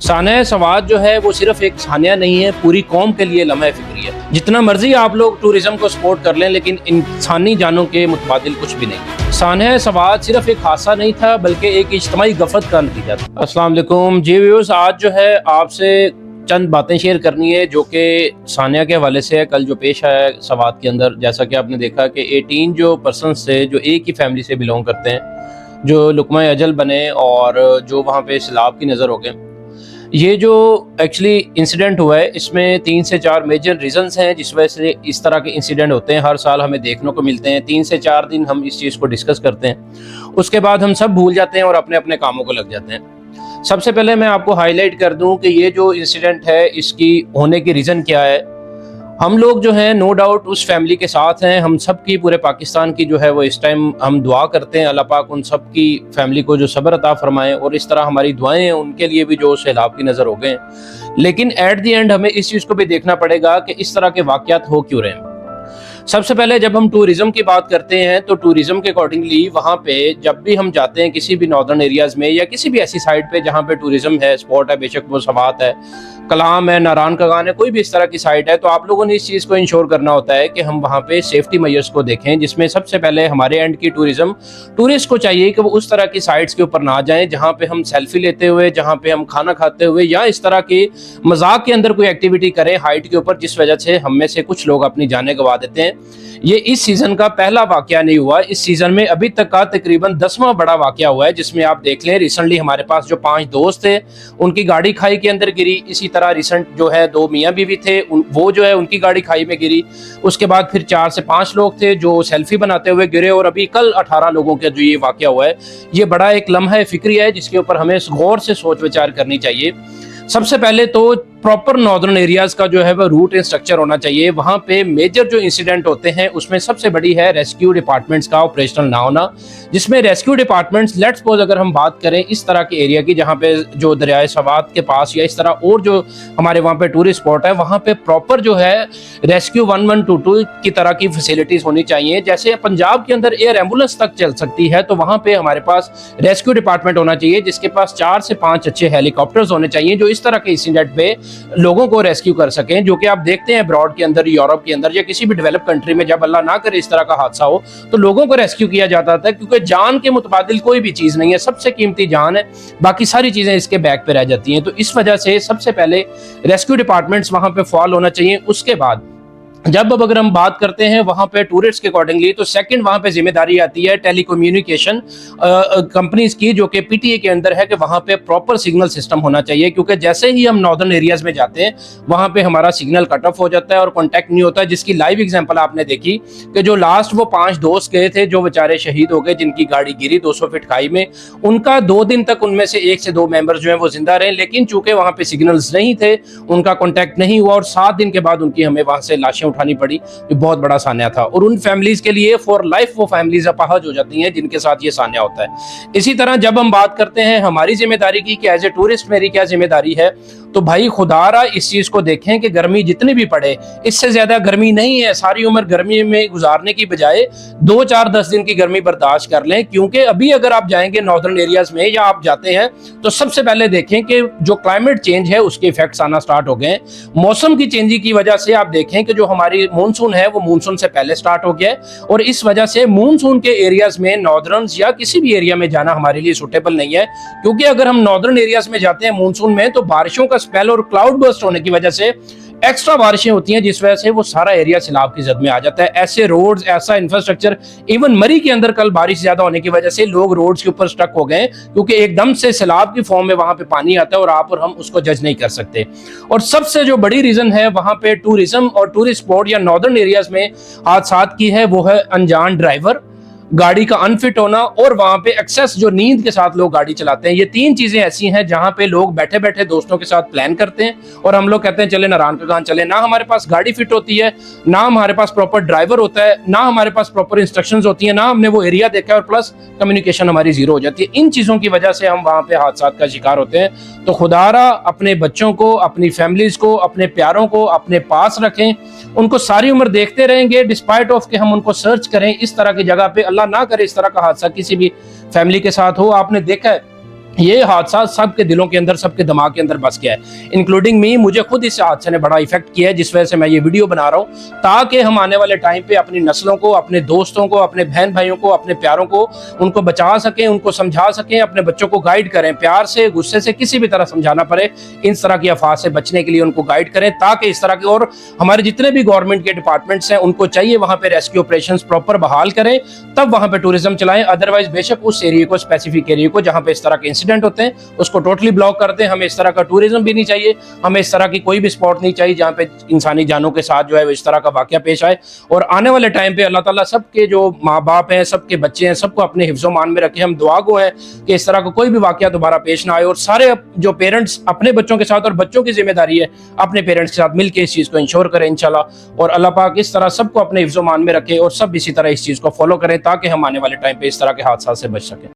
सानिया सवात जो है वो सिर्फ एक सानिया नहीं है, पूरी कौम के लिए लम्हा फिक्री है। जितना मर्जी आप लोग टूरिज्म को सपोर्ट कर लें, लेकिन इंसानी जानों के मुतबादिल कुछ भी नहीं। सानिया सवात सिर्फ एक हादसा नहीं था, बल्कि एक इज्तिमाई गफलत का नतीजा था। अस्सलाम वालेकुम जी व्यूअर्स, आज जो है आपसे चंद बातें शेयर करनी है जो कि सानिया के हवाले से है। कल जो पेश आया सवात के अंदर, जैसा कि आपने देखा कि 18 जो पर्सनस थे जो एक ही फैमिली से बिलोंग करते हैं, जो लुकमा अजल बने और जो वहाँ पे सैलाब की नज़र हो गए। ये जो एक्चुअली इंसिडेंट हुआ है, इसमें 3 से 4 मेजर रीजंस हैं जिस वजह से इस तरह के इंसिडेंट होते हैं। हर साल हमें देखने को मिलते हैं। 3 से 4 दिन हम इस चीज़ को डिस्कस करते हैं, उसके बाद हम सब भूल जाते हैं और अपने अपने कामों को लग जाते हैं। सबसे पहले मैं आपको हाईलाइट कर दूं कि ये जो इंसिडेंट है इसकी होने की रीज़न क्या है। हम लोग जो हैं नो डाउट उस फैमिली के साथ हैं। हम सब की, पूरे पाकिस्तान की जो है वो इस टाइम हम दुआ करते हैं, अल्लाह पाक उन सब की फैमिली को जो सब्र अता फरमाए, और इस तरह हमारी दुआएं हैं उनके लिए भी जो सैलाब की नज़र हो गए। लेकिन एट द एंड हमें इस चीज़ को भी देखना पड़ेगा कि इस तरह के वाक़यात हो क्यों रहे हैं। सबसे पहले जब हम टूरिज्म की बात करते हैं तो टूरिज्म के अकॉर्डिंगली वहाँ पे जब भी हम जाते हैं किसी भी नॉर्दर्न एरियाज़ में या किसी भी ऐसी साइड पे जहाँ पे टूरिज्म है, स्पॉट है, बेशक वो सवात है, कलाम है, नारान कगान है, कोई भी इस तरह की साइट है, तो आप लोगों ने इस चीज़ को इंश्योर करना होता है कि हम वहाँ पे सेफ्टी मेजर्स को देखें, जिसमें सबसे पहले हमारे एंड की टूरिस्ट को चाहिए कि वो उस तरह की साइट्स के ऊपर ना जाएं जहाँ पे हम सेल्फी लेते हुए, जहाँ पे हम खाना खाते हुए या इस तरह की मजाक के अंदर कोई एक्टिविटी करें हाइट के ऊपर, जिस वजह से हम में से कुछ लोग अपनी जानें गंवा देते हैं। ये इस सीजन का पहला वाकया नहीं हुआ। इस सीजन में अभी तक का तकरीबन 10वां बड़ा वाकया हुआ है, जिसमें आप देख लें रिसेंटली हमारे पास जो 5 दोस्त थे उनकी गाड़ी खाई के अंदर गिरी। इसी तरह रिसेंट जो है 2 मियाँ बीवी थे, वो जो है उनकी गाड़ी खाई में गिरी। उसके बाद फिर 4 से 5 लोग थे जो सेल्फी बनाते हुए गिरे, और अभी कल 18 लोगों का जो ये वाकया हुआ है, ये बड़ा एक लम्हा फिक्री है जिसके ऊपर हमें गौर से सोच विचार करनी चाहिए। सबसे पहले तो प्रॉपर नॉर्दर्न एरियाज का जो है वो रूट स्ट्रक्चर होना चाहिए। वहाँ पे मेजर जो इंसिडेंट होते हैं उसमें सबसे बड़ी है रेस्क्यू डिपार्टमेंट्स का ऑपरेशनल ना होना, जिसमें रेस्क्यू डिपार्टमेंट्स, लेट्स सपोज अगर हम बात करें इस तरह के एरिया की जहाँ पे जो दरियाए सवात के पास या इस तरह और जो हमारे वहाँ पे टूरिस्ट स्पॉट है, वहाँ पे प्रॉपर जो है रेस्क्यू 1122 की तरह की फैसिलिटीज होनी चाहिए। जैसे पंजाब के अंदर एयर एम्बुलेंस तक चल सकती है, तो वहाँ पे हमारे पास रेस्क्यू डिपार्टमेंट होना चाहिए जिसके पास 4 से 5 अच्छे हेलीकॉप्टर्स होने चाहिए जो इस तरह के इंसिडेंट पे लोगों को रेस्क्यू कर सकें। जो कि आप देखते हैं अब्रॉड के अंदर, यूरोप के अंदर या किसी भी डेवलप कंट्री में, जब अल्लाह ना करे इस तरह का हादसा हो तो लोगों को रेस्क्यू किया जाता था, क्योंकि जान के मुतबादिल कोई भी चीज नहीं है, सबसे कीमती जान है, बाकी सारी चीजें इसके बैक पे रह जाती हैं। तो इस वजह से सबसे पहले रेस्क्यू डिपार्टमेंट्स वहां पे फॉल होना चाहिए। उसके बाद जब अब अगर हम बात करते हैं वहां पे टूरिस्ट के अकॉर्डिंगली, तो सेकंड वहां पे जिम्मेदारी आती है टेलीकम्युनिकेशन कंपनीज की, जो कि पीटीए के अंदर है, कि वहां पे प्रॉपर सिग्नल सिस्टम होना चाहिए। क्योंकि जैसे ही हम नॉर्दर्न एरियाज में जाते हैं वहां पे हमारा सिग्नल कट ऑफ हो जाता है और कॉन्टैक्ट नहीं होता, जिसकी लाइव एग्जांपल आपने देखी कि जो लास्ट वो 5 दोस्त गए थे जो बेचारे शहीद हो गए, जिनकी गाड़ी गिरी 200 फीट खाई में, उनका 2 दिन तक उनमें से 1 से 2 मेंबर्स जो है वो जिंदा रहे, लेकिन चूंकि वहां पे सिग्नल्स नहीं थे, उनका कॉन्टैक्ट नहीं हुआ, और 7 दिन के बाद उनकी हमें वहां से लाशें उठानी पड़ी, जो बहुत बड़ा सान्या था। और उन फैमिलीज के लिए फॉर लाइफ वो फैमिलीज अपाहज हो जाती हैं जिनके साथ ये सान्या होता है। इसी तरह जब हम बात करते हैं हमारी जिम्मेदारी की कि एज ए टूरिस्ट मेरी क्या जिम्मेदारी है, तो भाई खुदारा इस चीज को देखें कि गर्मी जितनी भी पड़े, इससे ज्यादा गर्मी नहीं है। सारी उम्र गर्मी में गुजारने की बजाय 2, 4, 10 दिन की गर्मी बर्दाश्त कर लें, क्योंकि अभी अगर आप जाएंगे नॉर्दर्न एरियाज में या आप जाते हैं तो सबसे पहले देखें कि जो क्लाइमेट चेंज है उसके इफेक्ट्स आना स्टार्ट हो गए। मौसम की चेंजिंग की वजह से आप देखें कि जो हमारी मानसून है वो मानसून से पहले स्टार्ट हो गया है, और इस वजह से मानसून के एरियाज में नॉर्दर्न या किसी भी एरिया में जाना हमारे लिए सुटेबल नहीं है। क्योंकि अगर हम नॉर्दर्न एरियाज में जाते हैं मानसून में, तो बारिशों का स्पेल और क्लाउड बर्स्ट होने की वजह से एक्स्ट्रा बारिशें होती हैं, जिस वजह से वो सारा एरिया सैलाब की जद में आ जाता है। ऐसे रोड्स, ऐसा इंफ्रास्ट्रक्चर, इवन मरी के अंदर कल बारिश ज्यादा होने की वजह से लोग रोड्स के ऊपर स्टक हो गए, क्योंकि एकदम से सैलाब की फॉर्म में वहां पे पानी आता है और आप और हम उसको जज नहीं कर सकते। और सबसे जो बड़ी रीजन है वहां पे टूरिज्म और टूरिस्ट स्पॉट या नॉर्दर्न एरियाज में हादसात की है, वो है अनजान ड्राइवर, गाड़ी का अनफिट होना, और वहां पे एक्सेस जो नींद के साथ लोग गाड़ी चलाते हैं। ये 3 चीजें ऐसी हैं जहां पे लोग बैठे बैठे दोस्तों के साथ प्लान करते हैं और हम लोग कहते हैं चले नारायण का गान चले, ना हमारे पास गाड़ी फिट होती है, ना हमारे पास प्रॉपर ड्राइवर होता है, ना हमारे पास प्रॉपर इंस्ट्रक्शंस होती है, ना हमने वो एरिया देखा है, और प्लस कम्युनिकेशन हमारी जीरो हो जाती है। इन चीजों की वजह से हम वहां पे हादसात का शिकार होते हैं। तो खुदारा अपने बच्चों को, अपनी फैमिलीज को, अपने प्यारों को अपने पास रखें, उनको सारी उम्र देखते रहेंगे डिस्पाइट ऑफ कि हम उनको सर्च करें इस तरह की जगह पे। अल्लाह ना करे इस तरह का हादसा किसी भी फैमिली के साथ हो। आपने देखा है ये हादसा सबके दिलों के अंदर, सबके दिमाग के अंदर बस गया है, इंक्लूडिंग मी। मुझे खुद इस हादसे ने बड़ा इफेक्ट किया है, जिस वजह से मैं ये वीडियो बना रहा हूँ, ताकि हम आने वाले टाइम पे अपनी नस्लों को, अपने दोस्तों को, अपने बहन भाइयों को, अपने प्यारों को, उनको बचा सकें, उनको समझा सकें, अपने बच्चों को गाइड करें, प्यार से, गुस्से से, किसी भी तरह समझाना पड़े, इस तरह की अफवाह से बचने के लिए उनको गाइड करें, ताकि इस तरह के, और हमारे जितने भी गवर्नमेंट के डिपार्टमेंट्स हैं उनको चाहिए वहां पे रेस्क्यू ऑपरेशंस प्रॉपर बहाल करें, तब वहां पे टूरिज्म चलाएं। अदरवाइज बेशक उस एरिया को, स्पेसिफिक एरिया को जहां पे इस तरह के इंसिडेंट होते हैं, उसको टोटली ब्लॉक कर दें। हमें इस तरह का टूरिज्म भी नहीं चाहिए, हमें इस तरह की कोई भी स्पॉट नहीं चाहिए जहां पे इंसानी जानों के साथ जो है इस तरह का वाकया पेश आए। और आने वाले टाइम पे अल्लाह ताला सबके जो माँ बाप हैं, सबके बच्चे हैं, सबको अपने हिफ्ज़ो मान में रखे। हम दुआ गो हैं कि इस तरह का कोई भी वाकया दोबारा पेश ना आए, और सारे जो पेरेंट्स अपने बच्चों के साथ, और बच्चों की जिम्मेदारी है अपने पेरेंट्स के साथ मिलकर इस चीज़ को इंश्योर करें इंशाल्लाह। और अल्लाह पाक इस तरह सबको अपने हिफ्ज़ो मान में रखे और सब इसी तरह इस चीज़ को फॉलो करें, ताकि हम आने वाले टाइम पे इस तरह के हादसा से बच सकें।